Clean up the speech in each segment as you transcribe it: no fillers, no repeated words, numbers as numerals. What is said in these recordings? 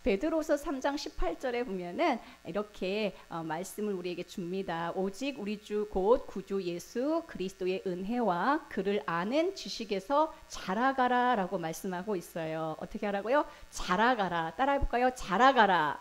베드로서 3장 18절에 보면은 이렇게 말씀을 우리에게 줍니다. 오직 우리 주 곧 구주 예수 그리스도의 은혜와 그를 아는 지식에서 자라가라 라고 말씀하고 있어요. 어떻게 하라고요? 자라가라. 따라해볼까요? 자라가라.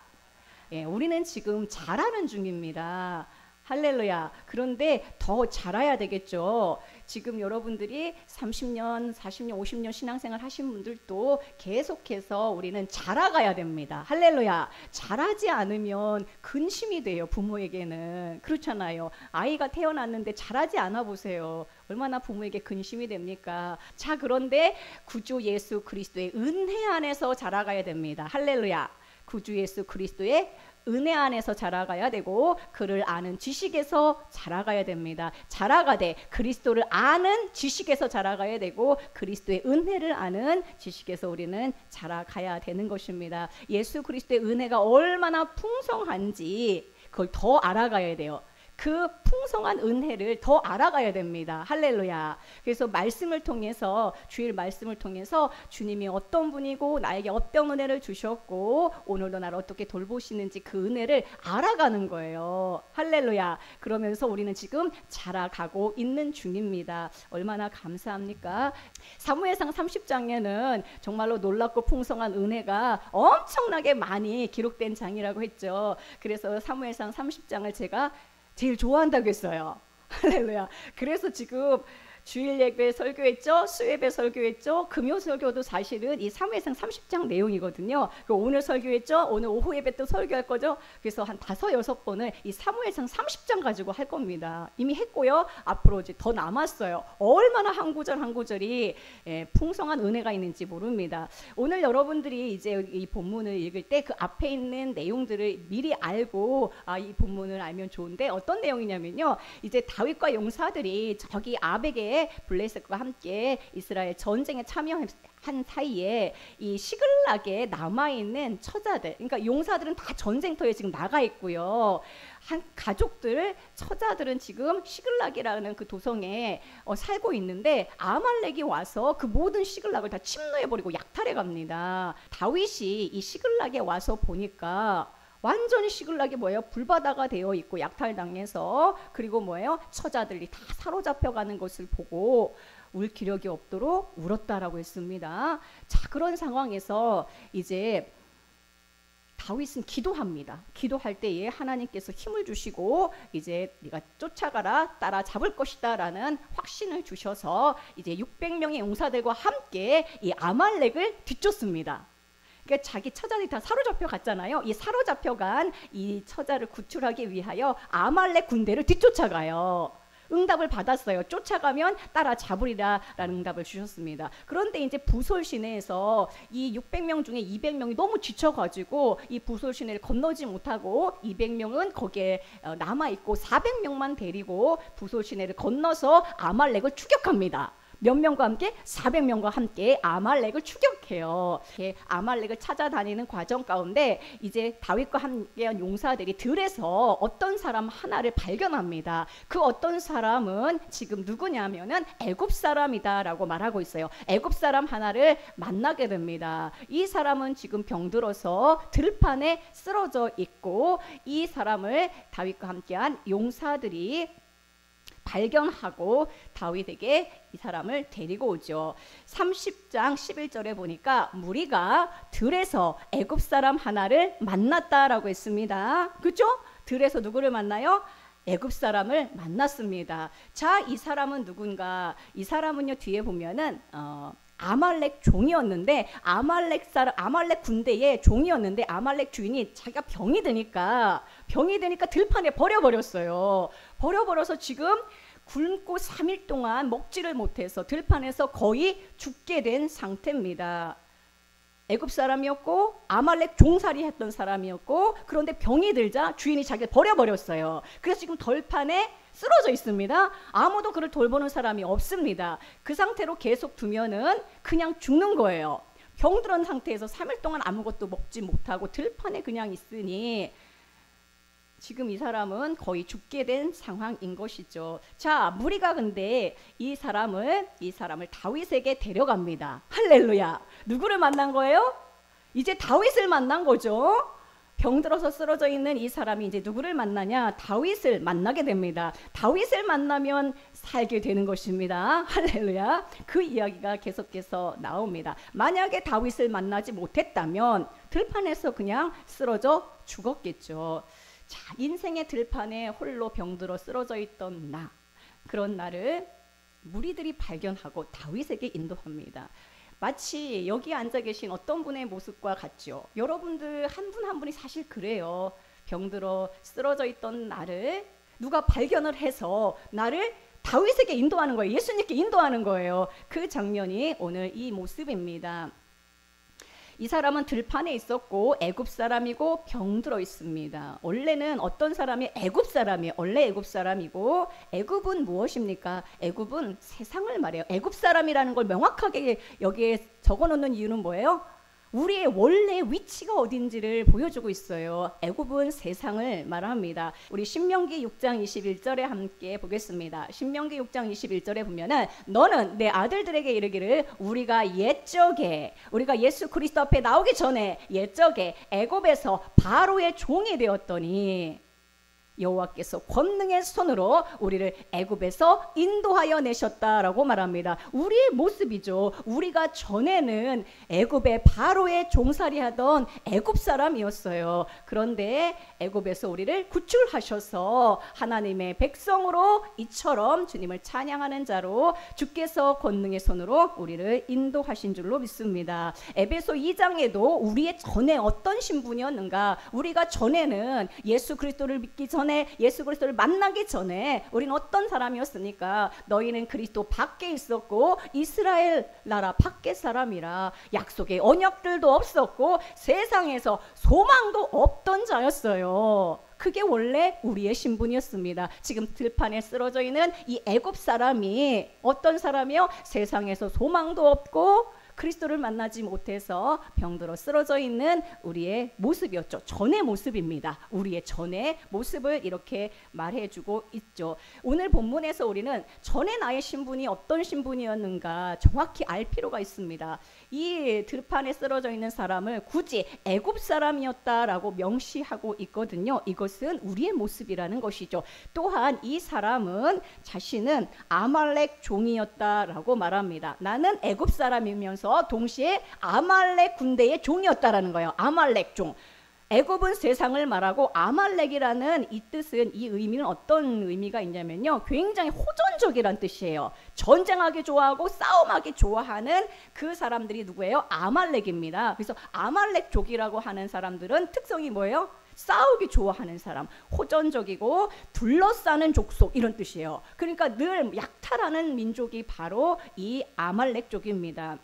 예, 우리는 지금 자라는 중입니다. 할렐루야. 그런데 더 자라야 되겠죠. 지금 여러분들이 30년, 40년, 50년 신앙생활 하신 분들도 계속해서 우리는 자라가야 됩니다. 할렐루야. 자라지 않으면 근심이 돼요. 부모에게는. 그렇잖아요. 아이가 태어났는데 자라지 않아 보세요. 얼마나 부모에게 근심이 됩니까? 자, 그런데 구주 예수 그리스도의 은혜 안에서 자라가야 됩니다. 할렐루야. 구주 예수 그리스도의 은혜 안에서 자라가야 되고 그를 아는 지식에서 자라가야 됩니다. 자라가되 그리스도를 아는 지식에서 자라가야 되고 그리스도의 은혜를 아는 지식에서 우리는 자라가야 되는 것입니다. 예수 그리스도의 은혜가 얼마나 풍성한지 그걸 더 알아가야 돼요. 그 풍성한 은혜를 더 알아가야 됩니다. 할렐루야. 그래서 말씀을 통해서 주일 말씀을 통해서 주님이 어떤 분이고 나에게 어떤 은혜를 주셨고 오늘도 나를 어떻게 돌보시는지 그 은혜를 알아가는 거예요. 할렐루야. 그러면서 우리는 지금 자라가고 있는 중입니다. 얼마나 감사합니까? 사무엘상 30장에는 정말로 놀랍고 풍성한 은혜가 엄청나게 많이 기록된 장이라고 했죠. 그래서 사무엘상 30장을 제가 제일 좋아한다고 했어요. 할렐루야. 그래서 지금 주일 예배 설교했죠. 수예배 설교했죠. 금요 설교도 사실은 이 사무엘상 30장 내용이거든요. 오늘 설교했죠. 오늘 오후 예배 또 설교할 거죠. 그래서 한 5-6번을 이 사무엘상 30장 가지고 할 겁니다. 이미 했고요. 앞으로 이제 더 남았어요. 얼마나 한 구절 한 구절이 풍성한 은혜가 있는지 모릅니다. 오늘 여러분들이 이제 이 본문을 읽을 때 그 앞에 있는 내용들을 미리 알고 이 본문을 알면 좋은데 어떤 내용이냐면요. 이제 다윗과 용사들이 저기 아벡에 블레셋과 함께 이스라엘 전쟁에 참여한 사이에 이 시글락에 남아있는 처자들, 그러니까 용사들은 다 전쟁터에 지금 나가 있고요. 한 가족들, 처자들은 지금 시글락이라는 그 도성에 살고 있는데 아말렉이 와서 그 모든 시글락을 다 침노해버리고 약탈해 갑니다. 다윗이 이 시글락에 와서 보니까 완전히 시글락이 뭐예요? 불바다가 되어 있고 약탈당해서 그리고 뭐예요? 처자들이 다 사로잡혀가는 것을 보고 울 기력이 없도록 울었다라고 했습니다. 자, 그런 상황에서 이제 다윗은 기도합니다. 기도할 때에 하나님께서 힘을 주시고 이제 네가 쫓아가라 따라잡을 것이다 라는 확신을 주셔서 이제 600명의 용사들과 함께 이 아말렉을 뒤쫓습니다. 그러니까 자기 처자들이 다 사로잡혀 갔잖아요. 이 사로잡혀 간 이 처자를 구출하기 위하여 아말렉 군대를 뒤쫓아가요. 응답을 받았어요. 쫓아가면 따라잡으리라 라는 응답을 주셨습니다. 그런데 이제 부솔 시내에서 이 600명 중에 200명이 너무 지쳐가지고 이 부솔 시내를 건너지 못하고 200명은 거기에 남아있고 400명만 데리고 부솔 시내를 건너서 아말렉을 추격합니다. 몇 명과 함께? 400명과 함께 아말렉을 추격해요. 아말렉을 찾아다니는 과정 가운데 이제 다윗과 함께한 용사들이 들에서 어떤 사람 하나를 발견합니다. 그 어떤 사람은 지금 누구냐면은 애굽 사람이다 라고 말하고 있어요. 애굽 사람 하나를 만나게 됩니다. 이 사람은 지금 병들어서 들판에 쓰러져 있고 이 사람을 다윗과 함께한 용사들이 발견하고 다윗에게 이 사람을 데리고 오죠. 30장 11절에 보니까 무리가 들에서 애굽 사람 하나를 만났다라고 했습니다. 그렇죠? 들에서 누구를 만나요? 애굽 사람을 만났습니다. 자, 이 사람은 누군가? 이 사람은요 뒤에 보면은 아말렉 종이었는데 아말렉 군대의 종이었는데 아말렉 주인이 자기가 병이 드니까 들판에 버려버렸어요. 버려버려서 지금 굶고 3일 동안 먹지를 못해서 들판에서 거의 죽게 된 상태입니다. 애굽 사람이었고 아말렉 종살이 했던 사람이었고 그런데 병이 들자 주인이 자기를 버려버렸어요. 그래서 지금 덜판에 쓰러져 있습니다. 아무도 그를 돌보는 사람이 없습니다. 그 상태로 계속 두면은 그냥 죽는 거예요. 병들은 상태에서 3일 동안 아무것도 먹지 못하고 들판에 그냥 있으니 지금 이 사람은 거의 죽게 된 상황인 것이죠. 자, 무리가 근데 이 사람을 다윗에게 데려갑니다. 할렐루야. 누구를 만난 거예요? 이제 다윗을 만난 거죠. 병들어서 쓰러져 있는 이 사람이 이제 누구를 만나냐? 다윗을 만나게 됩니다. 다윗을 만나면 살게 되는 것입니다. 할렐루야. 그 이야기가 계속해서 나옵니다. 만약에 다윗을 만나지 못했다면 들판에서 그냥 쓰러져 죽었겠죠. 자, 인생의 들판에 홀로 병들어 쓰러져 있던 나, 그런 나를 무리들이 발견하고 다윗에게 인도합니다. 마치 여기 앉아 계신 어떤 분의 모습과 같죠. 여러분들 한 분 한 분이 사실 그래요. 병들어 쓰러져 있던 나를 누가 발견을 해서 나를 다윗에게 인도하는 거예요. 예수님께 인도하는 거예요. 그 장면이 오늘 이 모습입니다. 이 사람은 들판에 있었고 애굽 사람이고 병들어 있습니다. 원래는 어떤 사람이 애굽 사람이에요. 원래 애굽 사람이고, 애굽은 무엇입니까? 애굽은 세상을 말해요. 애굽 사람이라는 걸 명확하게 여기에 적어놓는 이유는 뭐예요? 우리의 원래 위치가 어딘지를 보여주고 있어요. 애굽은 세상을 말합니다. 우리 신명기 6장 21절에 함께 보겠습니다. 신명기 6장 21절에 보면은 너는 내 아들들에게 이르기를 우리가 옛적에, 우리가 예수 그리스도 앞에 나오기 전에 옛적에 애굽에서 바로의 종이 되었더니 여호와께서 권능의 손으로 우리를 애굽에서 인도하여 내셨다라고 말합니다. 우리의 모습이죠. 우리가 전에는 애굽의 바로의 종살이하던 애굽 사람이었어요. 그런데 애굽에서 우리를 구출하셔서 하나님의 백성으로 이처럼 주님을 찬양하는 자로 주께서 권능의 손으로 우리를 인도하신 줄로 믿습니다. 에베소 2장에도 우리의 전에 어떤 신분이었는가, 우리가 전에는 예수 그리스도를 믿기 전에, 예수 그리스도를 만나기 전에 우리는 어떤 사람이었습니까? 너희는 그리스도 밖에 있었고 이스라엘 나라 밖의 사람이라 약속의 언약들도 없었고 세상에서 소망도 없던 자였어요. 그게 원래 우리의 신분이었습니다. 지금 들판에 쓰러져 있는 이 애굽 사람이 어떤 사람이요? 세상에서 소망도 없고 그리스도를 만나지 못해서 병들어 쓰러져 있는 우리의 모습이었죠. 전의 모습입니다. 우리의 전의 모습을 이렇게 말해주고 있죠. 오늘 본문에서 우리는 전에 나의 신분이 어떤 신분이었는가 정확히 알 필요가 있습니다. 이 들판에 쓰러져 있는 사람을 굳이 애굽 사람이었다라고 명시하고 있거든요. 이것은 우리의 모습이라는 것이죠. 또한 이 사람은 자신은 아말렉 종이었다라고 말합니다. 나는 애굽 사람이면서 동시에 아말렉 군대의 종이었다라는 거예요. 아말렉 종. 애굽은 세상을 말하고 아말렉이라는 이 뜻은, 이 의미는 어떤 의미가 있냐면요, 굉장히 호전적이란 뜻이에요. 전쟁하기 좋아하고 싸움하기 좋아하는 그 사람들이 누구예요? 아말렉입니다. 그래서 아말렉족이라고 하는 사람들은 특성이 뭐예요? 싸우기 좋아하는 사람, 호전적이고 둘러싸는 족속, 이런 뜻이에요. 그러니까 늘 약탈하는 민족이 바로 이 아말렉족입니다.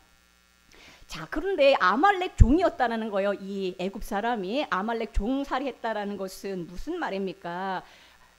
자, 그런데 아말렉 종이었다는 거예요. 이 애굽 사람이 아말렉 종살이 했다라는 것은 무슨 말입니까?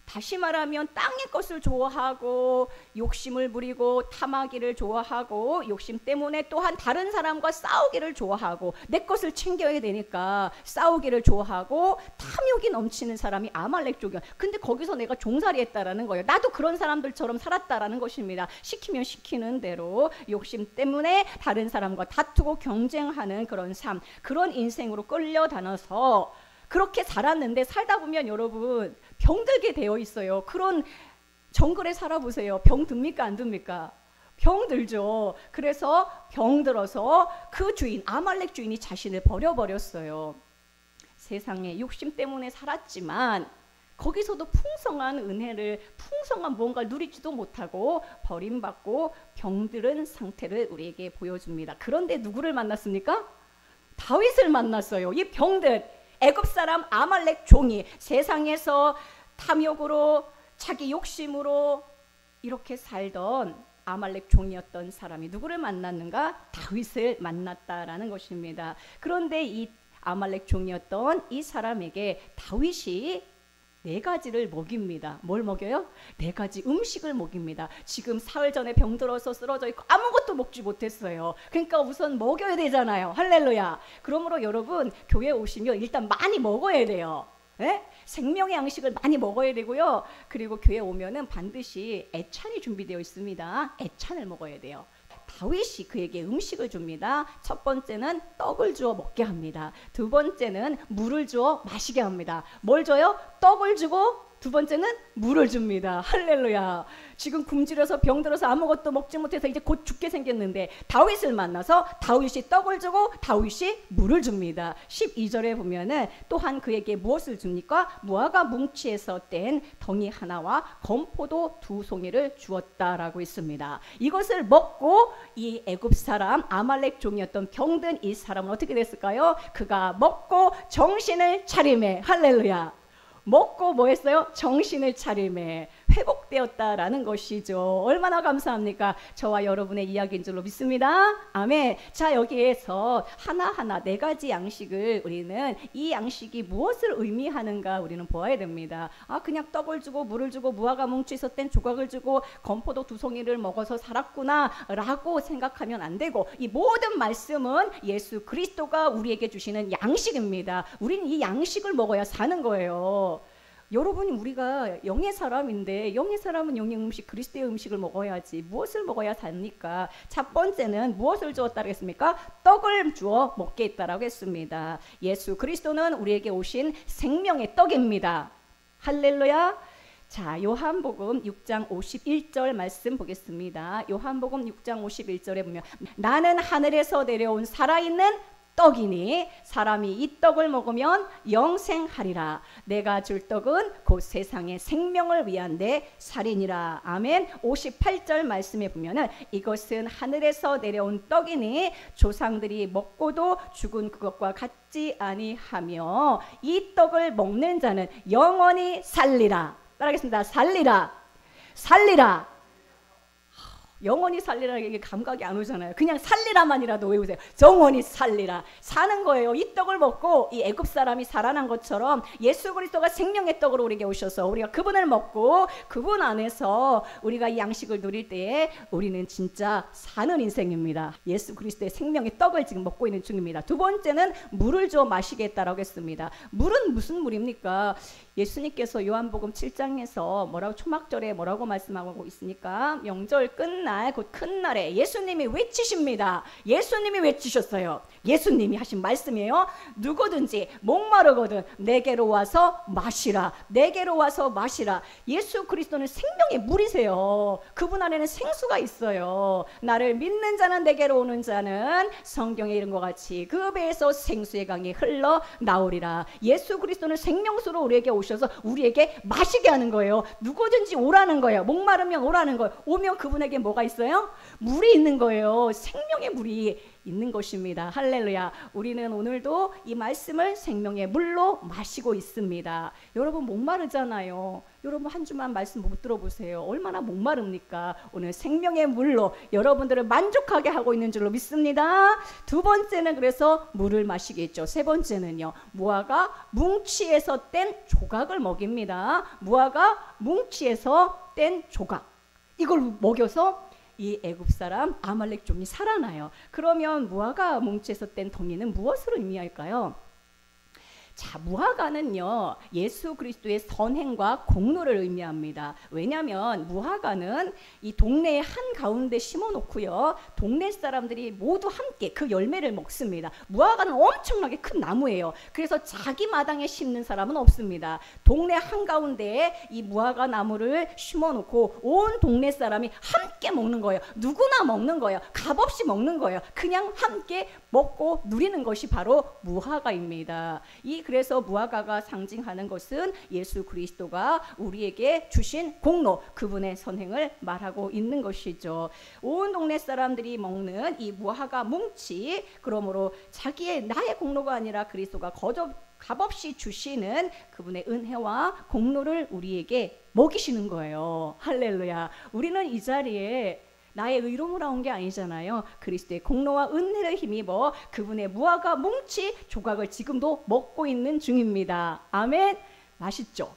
다시 말하면 땅의 것을 좋아하고 욕심을 부리고 탐하기를 좋아하고 욕심 때문에 또한 다른 사람과 싸우기를 좋아하고 내 것을 챙겨야 되니까 싸우기를 좋아하고 탐욕이 넘치는 사람이 아말렉 족이야. 근데 거기서 내가 종살이 했다라는 거예요. 나도 그런 사람들처럼 살았다라는 것입니다. 시키면 시키는 대로 욕심 때문에 다른 사람과 다투고 경쟁하는 그런 삶, 그런 인생으로 끌려다녀서 그렇게 살았는데 살다 보면 여러분 병들게 되어 있어요. 그런 정글에 살아보세요. 병 듭니까 안 듭니까? 병 들죠. 그래서 병 들어서 그 주인, 아말렉 주인이 자신을 버려버렸어요. 세상에 욕심 때문에 살았지만 거기서도 풍성한 은혜를, 풍성한 무언가를 누리지도 못하고 버림받고 병들은 상태를 우리에게 보여줍니다. 그런데 누구를 만났습니까? 다윗을 만났어요. 이 병들, 애굽 사람 아말렉 종이 세상에서 탐욕으로 자기 욕심으로 이렇게 살던 아말렉 종이었던 사람이 누구를 만났는가? 다윗을 만났다라는 것입니다. 그런데 이 아말렉 종이었던 이 사람에게 다윗이 4가지를 먹입니다. 뭘 먹여요? 4가지 음식을 먹입니다. 지금 사흘 전에 병들어서 쓰러져 있고 아무것도 먹지 못했어요. 그러니까 우선 먹여야 되잖아요. 할렐루야. 그러므로 여러분 교회 오시면 일단 많이 먹어야 돼요. 네? 생명의 양식을 많이 먹어야 되고요. 그리고 교회 오면은 반드시 애찬이 준비되어 있습니다. 애찬을 먹어야 돼요. 다윗이 그에게 음식을 줍니다. 첫 번째는 떡을 주어 먹게 합니다. 두 번째는 물을 주어 마시게 합니다. 뭘 줘요? 떡을 주고 두 번째는 물을 줍니다. 할렐루야. 지금 굶주려서 병들어서 아무것도 먹지 못해서 이제 곧 죽게 생겼는데 다윗을 만나서 다윗이 떡을 주고 다윗이 물을 줍니다. 12절에 보면은 또한 그에게 무엇을 줍니까? 무화과 뭉치에서 뗀 덩이 하나와 건포도 2송이를 주었다라고 있습니다. 이것을 먹고 이 애굽 사람 아말렉 종이었던 병든 이 사람은 어떻게 됐을까요? 그가 먹고 정신을 차리매. 할렐루야. 먹고 뭐 했어요? 정신을 차림에 회복되었다라는 것이죠. 얼마나 감사합니까? 저와 여러분의 이야기인 줄로 믿습니다. 아멘. 자, 여기에서 하나하나 4가지 양식을 우리는 이 양식이 무엇을 의미하는가 우리는 보아야 됩니다. 그냥 떡을 주고 물을 주고 무화과 뭉치에서 뗀 조각을 주고 건포도 2송이를 먹어서 살았구나 라고 생각하면 안 되고, 이 모든 말씀은 예수 그리스도가 우리에게 주시는 양식입니다. 우리는 이 양식을 먹어야 사는 거예요. 여러분이 우리가 영의 사람인데 영의 사람은 영의 음식 그리스도의 음식을 먹어야지 무엇을 먹어야 삽니까? 첫 번째는 무엇을 주었다고 했습니까? 떡을 주어 먹게 했다라고 했습니다. 예수 그리스도는 우리에게 오신 생명의 떡입니다. 할렐루야. 자, 요한복음 6장 51절 말씀 보겠습니다. 요한복음 6장 51절에 보면 나는 하늘에서 내려온 살아있는 떡이니 사람이 이 떡을 먹으면 영생하리라. 내가 줄 떡은 곧 세상의 생명을 위한 내 살이니라. 아멘. 58절 말씀에 보면은 이것은 하늘에서 내려온 떡이니 조상들이 먹고도 죽은 그것과 같지 아니하며 이 떡을 먹는 자는 영원히 살리라. 따라하겠습니다. 살리라. 살리라. 영원히 살리라는 게 감각이 안 오잖아요. 그냥 살리라만이라도 외우세요. 영원히 살리라. 사는 거예요. 이 떡을 먹고 이 애굽 사람이 살아난 것처럼 예수 그리스도가 생명의 떡으로 우리에게 오셔서 우리가 그분을 먹고 그분 안에서 우리가 이 양식을 누릴 때에 우리는 진짜 사는 인생입니다. 예수 그리스도의 생명의 떡을 지금 먹고 있는 중입니다. 두 번째는 물을 줘 마시겠다라고 했습니다. 물은 무슨 물입니까? 예수님께서 요한복음 7장에서 뭐라고 초막절에 뭐라고 말씀하고 있습니까? 명절 끝날 곧 큰 날에 예수님이 외치십니다. 예수님이 외치셨어요. 예수님이 하신 말씀이에요. 누구든지 목마르거든 내게로 와서 마시라. 내게로 와서 마시라. 예수 그리스도는 생명의 물이세요. 그분 안에는 생수가 있어요. 나를 믿는 자는 내게로 오는 자는 성경에 이른 것 같이 그 배에서 생수의 강이 흘러 나오리라. 예수 그리스도는 생명수로 우리에게 오셔서 우리에게 마시게 하는 거예요. 누구든지 오라는 거예요. 목마르면 오라는 거예요. 오면 그분에게 뭐가 있어요? 물이 있는 거예요. 생명의 물이 있는 것입니다. 할렐루야. 우리는 오늘도 이 말씀을 생명의 물로 마시고 있습니다. 여러분 목마르잖아요. 여러분 한 주만 말씀 못 들어보세요. 얼마나 목마릅니까? 오늘 생명의 물로 여러분들을 만족하게 하고 있는 줄로 믿습니다. 두 번째는 그래서 물을 마시겠죠. 세 번째는요. 무화과 뭉치에서 뗀 조각을 먹입니다. 무화과 뭉치에서 뗀 조각. 이걸 먹여서 이 애굽 사람 아말렉 종이 살아나요. 그러면 무화과 뭉치에서 뗀 덩이는 무엇을 의미할까요? 자, 무화과는요 예수 그리스도의 선행과 공로를 의미합니다. 왜냐하면 무화과는 이 동네의 한가운데 심어놓고요 동네 사람들이 모두 함께 그 열매를 먹습니다. 무화과는 엄청나게 큰 나무예요. 그래서 자기 마당에 심는 사람은 없습니다. 동네 한가운데에 이 무화과 나무를 심어놓고 온 동네 사람이 함께 먹는 거예요. 누구나 먹는 거예요. 값없이 먹는 거예요. 그냥 함께 먹고 누리는 것이 바로 무화과입니다. 그래서 무화과가 상징하는 것은 예수 그리스도가 우리에게 주신 공로, 그분의 선행을 말하고 있는 것이죠. 온 동네 사람들이 먹는 이 무화과 뭉치, 그러므로 나의 공로가 아니라 그리스도가 값없이 주시는 그분의 은혜와 공로를 우리에게 먹이시는 거예요. 할렐루야. 우리는 이 자리에 나의 의로움으로 나온 게 아니잖아요. 그리스도의 공로와 은혜를 힘입어 그분의 무화과 뭉치 조각을 지금도 먹고 있는 중입니다. 아멘. 맛있죠?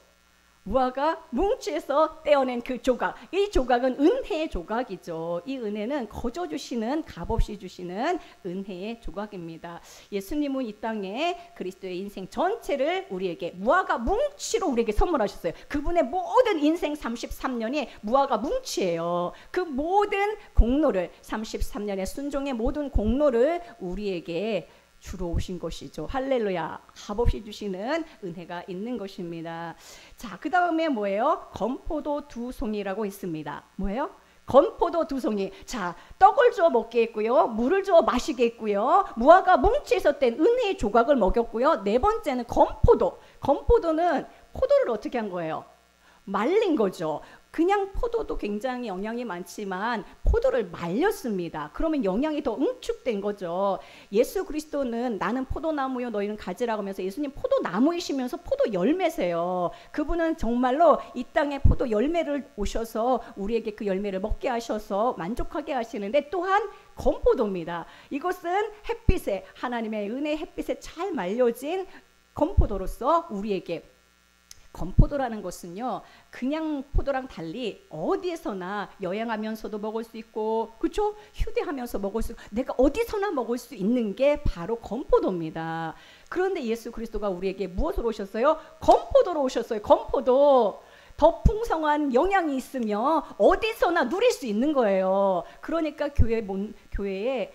무화과 뭉치에서 떼어낸 그 조각, 이 조각은 은혜의 조각이죠. 이 은혜는 거저 주시는, 값없이 주시는 은혜의 조각입니다. 예수님은 이 땅에 그리스도의 인생 전체를 우리에게 무화과 뭉치로 우리에게 선물하셨어요. 그분의 모든 인생 33년이 무화과 뭉치예요. 그 모든 공로를, 33년의 순종의 모든 공로를 우리에게 주러 오신 것이죠. 할렐루야. 값없이 주시는 은혜가 있는 것입니다. 자, 그 다음에 뭐예요? 건포도 두 송이라고 있습니다. 뭐예요? 건포도 두 송이. 자, 떡을 주어 먹게 했고요, 물을 주어 마시게 했고요, 무화과 뭉치에서 뗀 은혜의 조각을 먹였고요. 네 번째는 건포도. 건포도는 포도를 어떻게 한 거예요? 말린 거죠. 그냥 포도도 굉장히 영양이 많지만 포도를 말렸습니다. 그러면 영양이 더 응축된 거죠. 예수 그리스도는 나는 포도나무요 너희는 가지라고 하면서 예수님 포도나무이시면서 포도 열매세요. 그분은 정말로 이 땅에 포도 열매를 오셔서 우리에게 그 열매를 먹게 하셔서 만족하게 하시는데, 또한 건포도입니다. 이것은 햇빛에, 하나님의 은혜 햇빛에 잘 말려진 건포도로서 우리에게, 건포도라는 것은요, 그냥 포도랑 달리 어디에서나 여행하면서도 먹을 수 있고, 그렇죠? 휴대하면서 먹을 수 있고, 내가 어디서나 먹을 수 있는 게 바로 건포도입니다. 그런데 예수 그리스도가 우리에게 무엇으로 오셨어요? 건포도로 오셨어요. 건포도. 더 풍성한 영양이 있으며 어디서나 누릴 수 있는 거예요. 그러니까 교회에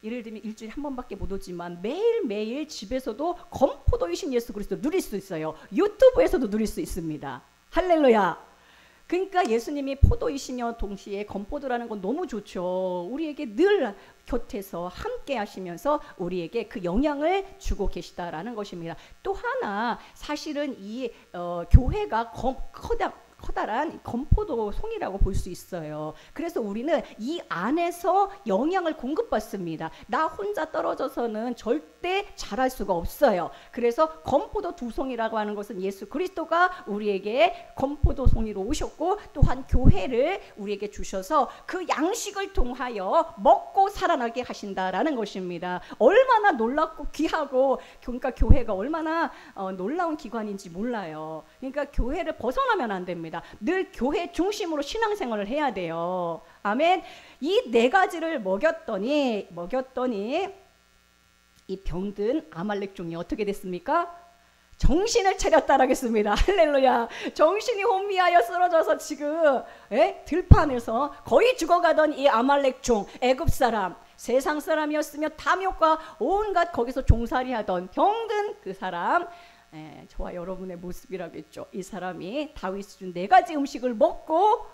예를 들면 일주일에 한 번밖에 못 오지만 매일매일 집에서도 건포도이신 예수 그리스도 누릴 수 있어요. 유튜브에서도 누릴 수 있습니다. 할렐루야. 그러니까 예수님이 포도이시며 동시에 건포도라는 건 너무 좋죠. 우리에게 늘 곁에서 함께 하시면서 우리에게 그 영향을 주고 계시다라는 것입니다. 또 하나, 사실은 이 교회가 커다란 건포도 송이라고 볼 수 있어요. 그래서 우리는 이 안에서 영향을 공급받습니다. 나 혼자 떨어져서는 절대 자랄 수가 없어요. 그래서 건포도 두 송이라고 하는 것은 예수 그리스도가 우리에게 건포도 송이로 오셨고, 또한 교회를 우리에게 주셔서 그 양식을 통하여 먹고 살아나게 하신다라는 것입니다. 얼마나 놀랍고 귀하고, 그러니까 교회가 얼마나 놀라운 기관인지 몰라요. 그러니까 교회를 벗어나면 안 됩니다. 늘 교회 중심으로 신앙생활을 해야 돼요. 아멘. 이 네 가지를 먹였더니 이 병든 아말렉 종이 어떻게 됐습니까? 정신을 차렸다라겠습니다. 할렐루야. 정신이 혼미하여 쓰러져서 지금 들판에서 거의 죽어가던 이 아말렉 종, 애굽 사람, 세상 사람이었으며 탐욕과 온갖 거기서 종살이하던 병든 그 사람, 저와 여러분의 모습이라겠죠. 이 사람이 다윗이 준 네 가지 음식을 먹고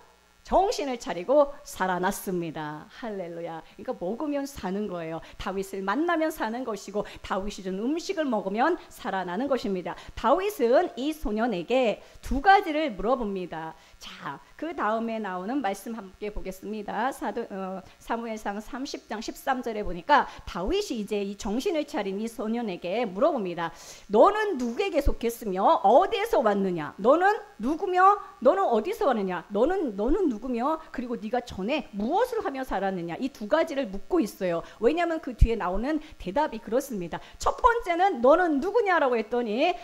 정신을 차리고 살아났습니다. 할렐루야. 그러니까 먹으면 사는 거예요. 다윗을 만나면 사는 것이고, 다윗이 준 음식을 먹으면 살아나는 것입니다. 다윗은 이 소년에게 두 가지를 물어봅니다. 자, 그 다음에 나오는 말씀 함께 보겠습니다. 사무엘상 30장 13절에 보니까 다윗이 이제 이 정신을 차린 이 소년에게 물어봅니다. 너는 누구에게 속했으며 어디에서 왔느냐? 너는 누구며 너는 어디서 왔느냐? 너는 누구며 그리고 네가 전에 무엇을 하며 살았느냐? 이 두 가지를 묻고 있어요. 왜냐하면 그 뒤에 나오는 대답이 그렇습니다. 첫 번째는 너는 누구냐라고 했더니,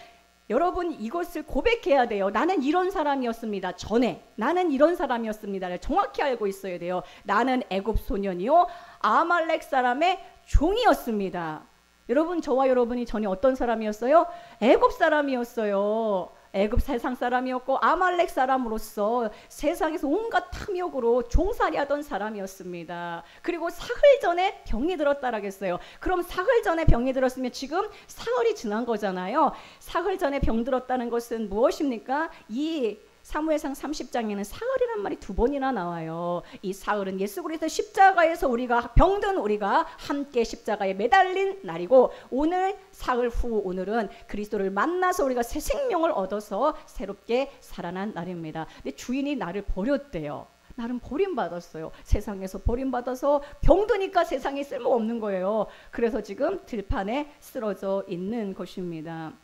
여러분 이것을 고백해야 돼요. 나는 이런 사람이었습니다. 전에 나는 이런 사람이었습니다. 정확히 알고 있어야 돼요. 나는 애굽 소년이요 아말렉 사람의 종이었습니다. 여러분, 저와 여러분이 전에 어떤 사람이었어요? 애굽 사람이었어요. 애굽 세상 사람이었고 아말렉 사람으로서 세상에서 온갖 탐욕으로 종살이하던 사람이었습니다. 그리고 사흘 전에 병이 들었다라고 했어요. 그럼 사흘 전에 병이 들었으면 지금 사흘이 지난 거잖아요. 사흘 전에 병 들었다는 것은 무엇입니까? 이 사무엘상 30장에는 사흘이란 말이 두 번이나 나와요. 이 사흘은 예수 그리스도 십자가에서 우리가 병든 우리가 함께 십자가에 매달린 날이고, 오늘 사흘 후 오늘은 그리스도를 만나서 우리가 새 생명을 얻어서 새롭게 살아난 날입니다. 근데 주인이 나를 버렸대요. 나는 버림받았어요. 세상에서 버림받아서 병드니까 세상에 쓸모없는 거예요. 그래서 지금 들판에 쓰러져 있는 것입니다.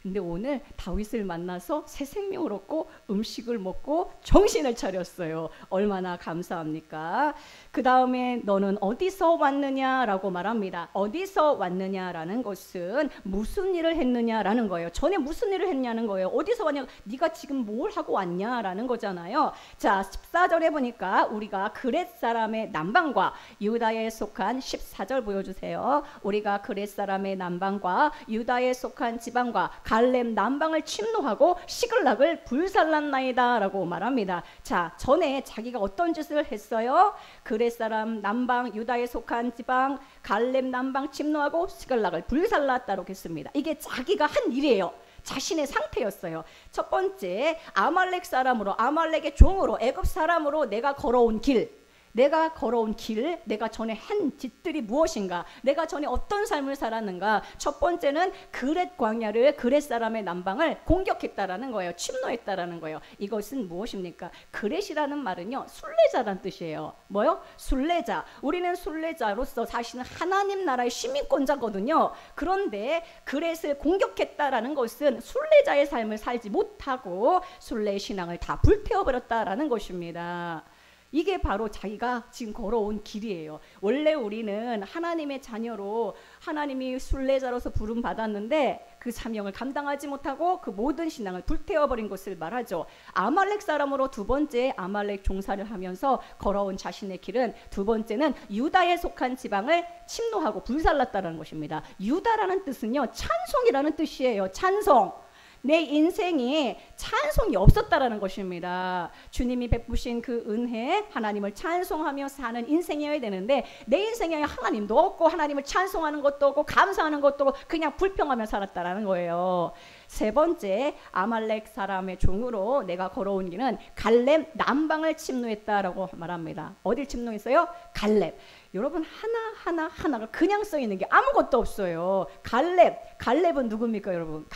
근데 오늘 다윗을 만나서 새 생명을 얻고 음식을 먹고 정신을 차렸어요. 얼마나 감사합니까? 그 다음에 너는 어디서 왔느냐라고 말합니다. 어디서 왔느냐라는 것은 무슨 일을 했느냐라는 거예요. 전에 무슨 일을 했냐는 거예요. 어디서 왔냐? 네가 지금 뭘 하고 왔냐라는 거잖아요. 자, 14절에 보니까 우리가 그렛 사람의 남방과 유다에 속한 14절 보여주세요. 우리가 그렛 사람의 남방과 유다에 속한 지방과 갈렙 남방을 침노하고 시글락을 불살랐나이다 라고 말합니다. 자, 전에 자기가 어떤 짓을 했어요? 그렛 사람 남방 유다에 속한 지방 갈렙 남방 침노하고 시글락을 불살랐다고 했습니다. 이게 자기가 한 일이에요. 자신의 상태였어요. 첫 번째, 아말렉 사람으로, 아말렉의 종으로, 애굽 사람으로 내가 걸어온 길, 내가 전에 한 짓들이 무엇인가, 내가 전에 어떤 삶을 살았는가. 첫 번째는 그렛 광야를, 그렛 사람의 남방을 공격했다라는 거예요. 침노했다라는 거예요. 이것은 무엇입니까? 그렛이라는 말은요, 순례자란 뜻이에요. 뭐요? 순례자. 우리는 순례자로서 사실은 하나님 나라의 시민권자거든요. 그런데 그렛을 공격했다라는 것은 순례자의 삶을 살지 못하고 순례 신앙을 다 불태워버렸다라는 것입니다. 이게 바로 자기가 지금 걸어온 길이에요. 원래 우리는 하나님의 자녀로 하나님이 순례자로서 부름 받았는데 그 사명을 감당하지 못하고 그 모든 신앙을 불태워버린 것을 말하죠. 아말렉 사람으로 두 번째 아말렉 종사를 하면서 걸어온 자신의 길은, 두 번째는 유다에 속한 지방을 침노하고 불살랐다는 것입니다. 유다라는 뜻은요, 찬송이라는 뜻이에요. 찬송. 내 인생에 찬송이 없었다라는 것입니다. 주님이 베푸신 그 은혜, 하나님을 찬송하며 사는 인생이어야 되는데 내 인생에 하나님도 없고 하나님을 찬송하는 것도 없고 감사하는 것도 없고 그냥 불평하며 살았다라는 거예요. 세 번째, 아말렉 사람의 종으로 내가 걸어온 길은 갈렙 남방을 침노했다라고 말합니다. 어딜 침노했어요? 갈렙. 여러분, 하나가 그냥 써 있는 게 아무것도 없어요. 갈렙은 누굽니까, 여러분?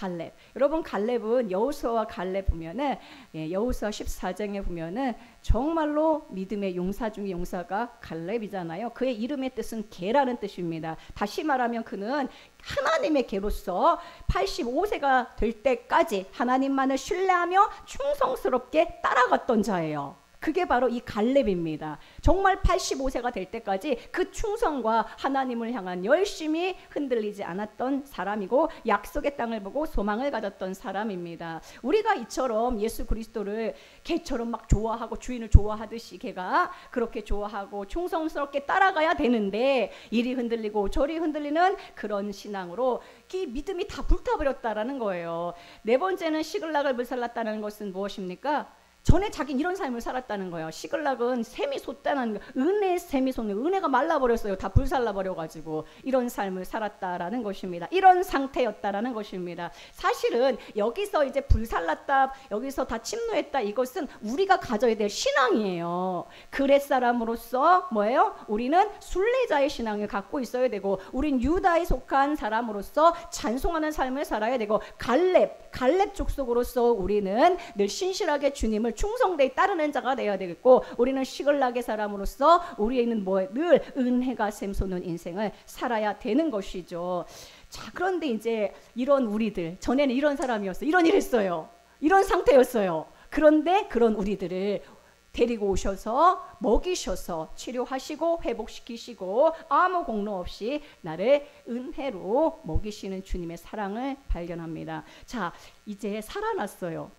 여러분, 갈렙은 여호수아와 갈렙 보면은, 여호수아 14장에 보면은 정말로 믿음의 용사 중에 용사가 갈렙이잖아요. 그의 이름의 뜻은 개라는 뜻입니다. 다시 말하면 그는 하나님의 개로서 85세가 될 때까지 하나님만을 신뢰하며 충성스럽게 따라갔던 자예요. 그게 바로 이 갈렙입니다. 정말 85세가 될 때까지 그 충성과 하나님을 향한 열심히 흔들리지 않았던 사람이고 약속의 땅을 보고 소망을 가졌던 사람입니다. 우리가 이처럼 예수 그리스도를 개처럼 막 좋아하고 주인을 좋아하듯이 개가 그렇게 좋아하고 충성스럽게 따라가야 되는데 이리 흔들리고 저리 흔들리는 그런 신앙으로 이 믿음이 다 불타버렸다라는 거예요. 네 번째는 시글락을 불살랐다는 것은 무엇입니까? 전에 자기는 이런 삶을 살았다는 거예요. 시글락은 샘이 솟다는, 은혜의 샘이 솟는, 은혜가 말라버렸어요. 다 불살라버려가지고 이런 삶을 살았다라는 것입니다. 이런 상태였다라는 것입니다. 사실은 여기서 이제 불살랐다, 여기서 다 침노했다, 이것은 우리가 가져야 될 신앙이에요. 그렛 사람으로서 뭐예요? 우리는 순례자의 신앙을 갖고 있어야 되고, 우린 유다에 속한 사람으로서 찬송하는 삶을 살아야 되고, 갈렙 족속으로서 우리는 늘 신실하게 주님을 충성되이 따르는 자가 되어야 되겠고, 우리는 시글락의 사람으로서 우리는 늘 은혜가 샘솟는 인생을 살아야 되는 것이죠. 자, 그런데 이제 이런 우리들, 전에는 이런 사람이었어요. 이런 일 했어요. 이런 상태였어요. 그런데 그런 우리들을 데리고 오셔서 먹이셔서 치료하시고 회복시키시고 아무 공로 없이 나를 은혜로 먹이시는 주님의 사랑을 발견합니다. 자, 이제 살아났어요.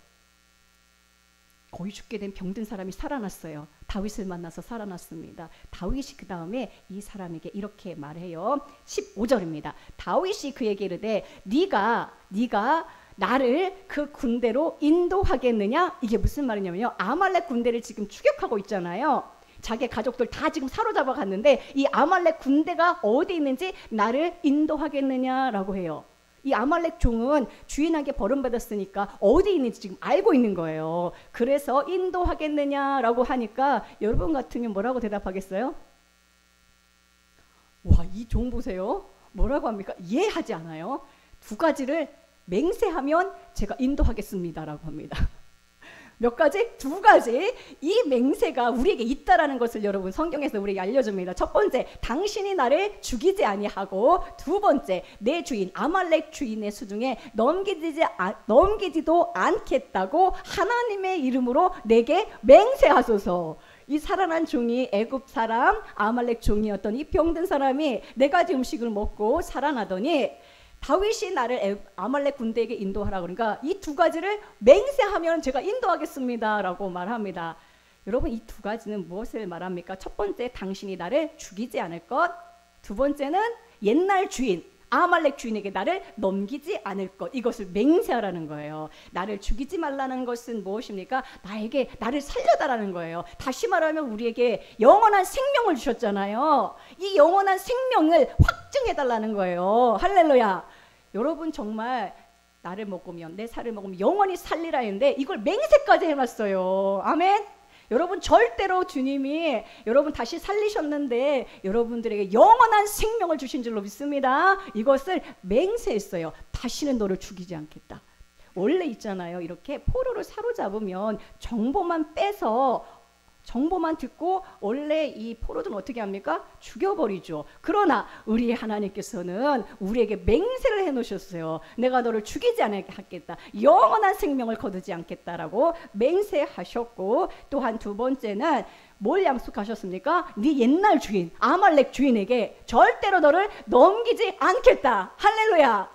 거의 죽게 된 병든 사람이 살아났어요. 다윗을 만나서 살아났습니다. 다윗이 그 다음에 이 사람에게 이렇게 말해요. 15절입니다. 다윗이 그에게 이르되 네가 나를 그 군대로 인도하겠느냐? 이게 무슨 말이냐면요, 아말렉 군대를 지금 추격하고 있잖아요. 자기 가족들 다 지금 사로잡아 갔는데 이 아말렉 군대가 어디 있는지 나를 인도하겠느냐라고 해요. 이 아말렉 종은 주인에게 버림받았으니까 어디 있는지 지금 알고 있는 거예요. 그래서 인도하겠느냐라고 하니까 여러분 같으면 뭐라고 대답하겠어요? 와, 이 종 보세요. 뭐라고 합니까? 이해하지 않아요. 두 가지를 맹세하면 제가 인도하겠습니다라고 합니다. 몇 가지? 두 가지. 이 맹세가 우리에게 있다라는 것을 여러분 성경에서 우리에게 알려줍니다. 첫 번째, 당신이 나를 죽이지 아니하고, 두 번째, 내 주인 아말렉 주인의 수중에 넘기지도 않겠다고 하나님의 이름으로 내게 맹세하소서. 이 살아난 종이 애굽 사람 아말렉 종이었던 이 병든 사람이 네 가지 음식을 먹고 살아나더니 다윗이 나를 아말렉 군대에게 인도하라, 그러니까 이 두 가지를 맹세하면 제가 인도하겠습니다 라고 말합니다. 여러분, 이 두 가지는 무엇을 말합니까? 첫 번째, 당신이 나를 죽이지 않을 것. 두 번째는 옛날 주인 아말렉 주인에게 나를 넘기지 않을 것. 이것을 맹세하라는 거예요. 나를 죽이지 말라는 것은 무엇입니까? 나를 살려달라는 거예요. 다시 말하면 우리에게 영원한 생명을 주셨잖아요. 이 영원한 생명을 확증해달라는 거예요. 할렐루야. 여러분, 정말 나를 먹으면, 내 살을 먹으면 영원히 살리라 했는데 이걸 맹세까지 해놨어요. 아멘. 여러분, 절대로 주님이 여러분 다시 살리셨는데 여러분들에게 영원한 생명을 주신 줄로 믿습니다. 이것을 맹세했어요. 다시는 너를 죽이지 않겠다. 원래 있잖아요, 이렇게 포로를 사로잡으면 정보만 빼서, 정보만 듣고 원래 이 포로들은 어떻게 합니까? 죽여버리죠. 그러나 우리 하나님께서는 우리에게 맹세를 해놓으셨어요. 내가 너를 죽이지 않겠다, 영원한 생명을 거두지 않겠다라고 맹세하셨고, 또한 두 번째는 뭘 약속하셨습니까? 네 옛날 주인 아말렉 주인에게 절대로 너를 넘기지 않겠다. 할렐루야.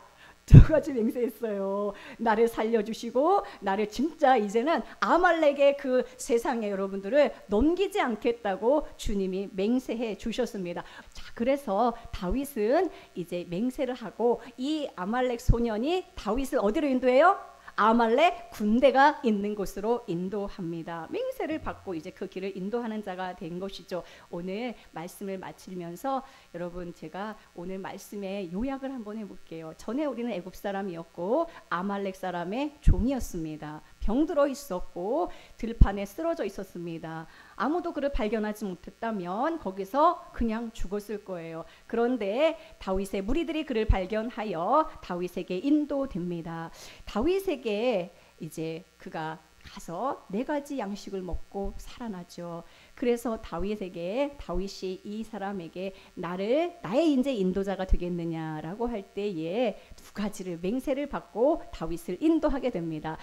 두 가지 맹세했어요. 나를 살려주시고 나를 진짜 이제는 아말렉의 그 세상에 여러분들을 넘기지 않겠다고 주님이 맹세해 주셨습니다. 자, 그래서 다윗은 이제 맹세를 하고 이 아말렉 소년이 다윗을 어디로 인도해요? 아말렉 군대가 있는 곳으로 인도합니다. 맹세를 받고 이제 그 길을 인도하는 자가 된 것이죠. 오늘 말씀을 마치면서 여러분, 제가 오늘 말씀의 요약을 한번 해볼게요. 전에 우리는 애굽 사람이었고 아말렉 사람의 종이었습니다. 병들어 있었고 들판에 쓰러져 있었습니다. 아무도 그를 발견하지 못했다면 거기서 그냥 죽었을 거예요. 그런데 다윗의 무리들이 그를 발견하여 다윗에게 인도됩니다. 다윗에게 이제 그가 가서 네 가지 양식을 먹고 살아나죠. 그래서 다윗이 이 사람에게 나의 이제 인도자가 되겠느냐라고 할 때에 두 가지를 맹세를 받고 다윗을 인도하게 됩니다.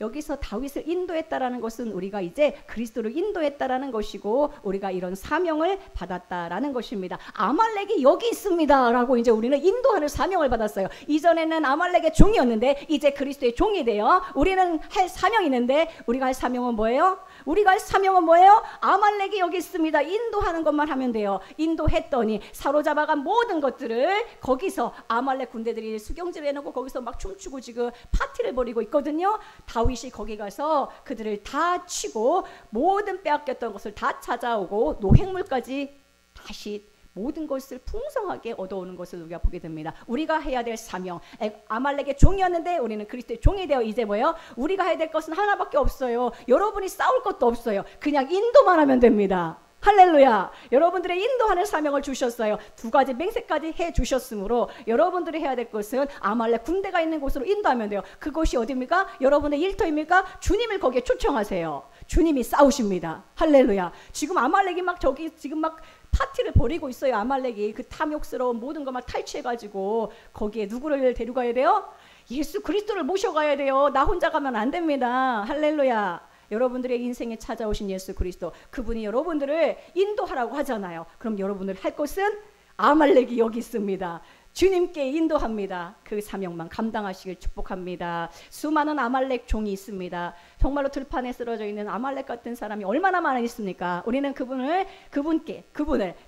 여기서 다윗을 인도했다라는 것은 우리가 이제 그리스도를 인도했다라는 것이고 우리가 이런 사명을 받았다라는 것입니다. 아말렉이 여기 있습니다라고 이제 우리는 인도하는 사명을 받았어요. 이전에는 아말렉의 종이었는데 이제 그리스도의 종이 되어 우리는 할 사명이 있는데, 우리가 할 사명은 뭐예요? 아말렉이 여기 있습니다. 인도하는 것만 하면 돼요. 인도했더니 사로잡아간 모든 것들을 거기서 아말렉 군대들이 수경질을 해놓고 거기서 막 춤추고 지금 파티를 벌이고 있거든요. 다윗이 거기 가서 그들을 다 치고 모든 빼앗겼던 것을 다 찾아오고 노획물까지 다시 모든 것을 풍성하게 얻어오는 것을 우리가 보게 됩니다. 우리가 해야 될 사명, 아말렉의 종이었는데 우리는 그리스도의 종이 되어 이제 뭐예요? 우리가 해야 될 것은 하나밖에 없어요. 여러분이 싸울 것도 없어요. 그냥 인도만 하면 됩니다. 할렐루야. 여러분들의 인도하는 사명을 주셨어요. 두 가지 맹세까지 해주셨으므로 여러분들이 해야 될 것은 아말렉 군대가 있는 곳으로 인도하면 돼요. 그곳이 어디입니까? 여러분의 일터입니까? 주님을 거기에 초청하세요. 주님이 싸우십니다. 할렐루야. 지금 아말렉이 막 저기 지금 막 파티를 벌이고 있어요. 아말렉이 그 탐욕스러운 모든 거 막 탈취해가지고 거기에 누구를 데려가야 돼요? 예수 그리스도를 모셔가야 돼요. 나 혼자 가면 안 됩니다. 할렐루야. 여러분들의 인생에 찾아오신 예수 그리스도, 그분이 여러분들을 인도하라고 하잖아요. 그럼 여러분들 할 것은 아말렉이 여기 있습니다. 주님께 인도합니다. 그 사명만 감당하시길 축복합니다. 수많은 아말렉 종이 있습니다. 정말로 들판에 쓰러져 있는 아말렉 같은 사람이 얼마나 많이 있습니까? 우리는 그분을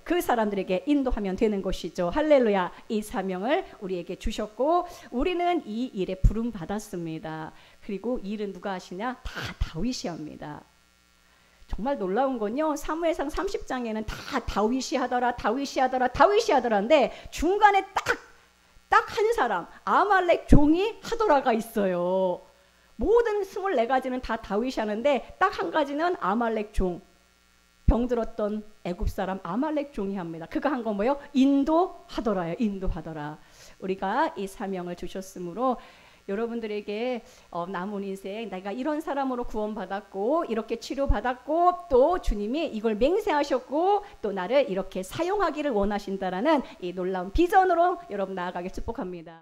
그 사람들에게 인도하면 되는 것이죠. 할렐루야. 이 사명을 우리에게 주셨고 우리는 이 일에 부름 받았습니다. 그리고 이 일은 누가 하시냐? 다 다윗이 합니다. 정말 놀라운 건요, 사무엘상 30장에는 다 다윗이 하더라인데 중간에 딱 한 사람 아말렉 종이 하더라가 있어요. 모든 24가지는 다 다윗이 하는데 딱 한 가지는 아말렉 종, 병들었던 애굽 사람 아말렉 종이 합니다. 그가 한 건 뭐예요? 인도하더라. 우리가 이 사명을 주셨으므로 여러분들에게 남은 인생 내가 이런 사람으로 구원받았고 이렇게 치료받았고 또 주님이 이걸 맹세하셨고 또 나를 이렇게 사용하기를 원하신다라는 이 놀라운 비전으로 여러분 나아가길 축복합니다.